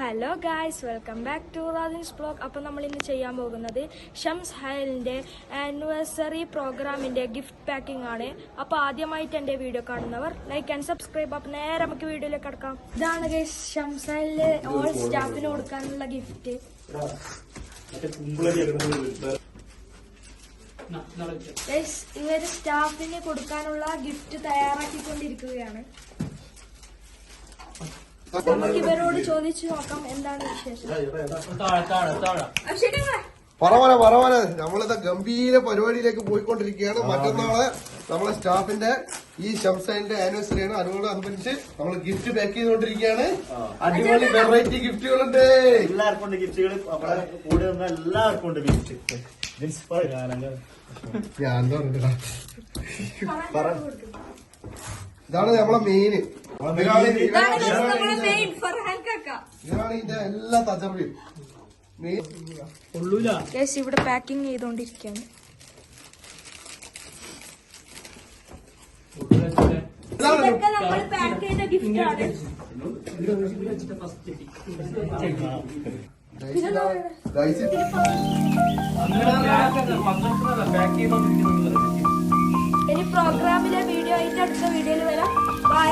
Hello guys, welcome back to Radin's blog. അപ്പോൾ നമ്മൾ ഇന്ന് ചെയ്യാൻ പോകുന്നത് ഷംസ് ഹയലിൻ്റെ ആനിവേഴ്സറി പ്രോഗ്രാമിൻ്റെ ഗിഫ്റ്റ് പാക്കിംഗ് ആണ്. അപ്പോൾ ആദ്യമായിട്ട് എൻ്റെ വീഡിയോ കാണുന്നവർ ലൈക്ക് ആൻഡ് സബ്സ്ക്രൈബ്. അപ്പോൾ നേരെ നമുക്ക് വീഡിയോയിലേക്ക് കിടക്കാം. ഇതാണ് ഗൈസ് ഷംസ് ഹയലിലെ ഓൾ സ്റ്റാഫിന് കൊടുക്കാനുള്ള ഗിഫ്റ്റ്. ഗൈസ്, ഇവര് സ്റ്റാഫിന് കൊടുക്കാനുള്ള ഗിഫ്റ്റ് തയ്യാറാക്കിക്കൊണ്ടിരിക്കുകയാണ്. നമുക്ക് ഇവരോട് ചോദിച്ചു നോക്കാം എന്താണ് വിശേഷം. പറവനെ നമ്മളിതാ ഗംഭീര പരിപാടിയിലേക്ക് പോയിക്കൊണ്ടിരിക്കുകയാണ്. മറ്റന്നാളെ നമ്മളെ സ്റ്റാഫിന്റെ ഈ ഷംസൈന്റെ ആനിവേഴ്സറി ആണ്. അതിനോടനുബന്ധിച്ച് നമ്മൾ ഗിഫ്റ്റ് പാക്ക് ചെയ്തുകൊണ്ടിരിക്കുകയാണ്. അടിപൊളി വെറൈറ്റി ഗിഫ്റ്റുകളുണ്ട്. എല്ലാവർക്കും ഉണ്ട് ഗിഫ്റ്റുകൾ. കൂടെ വന്ന എല്ലാവർക്കും ഉണ്ട് ഗിഫ്റ്റ്. ഞാൻ ഇതാണ് നമ്മളെ മെയിന്. ഇതാണ് ഇതിന്റെ എല്ലാ തജർബയും. ഇവിടെ പാക്കിംഗ് ചെയ്തോണ്ടിരിക്കുകയാണ്. ഇതൊക്കെ നമ്മൾ പാക്ക് ചെയ്ത ഗിഫ്റ്റ് ആണ്. ഇനി പ്രോഗ്രാമിലെ വീഡിയോ ആയിട്ട് അടുത്ത വീഡിയോയിൽ വരാം. ബൈ.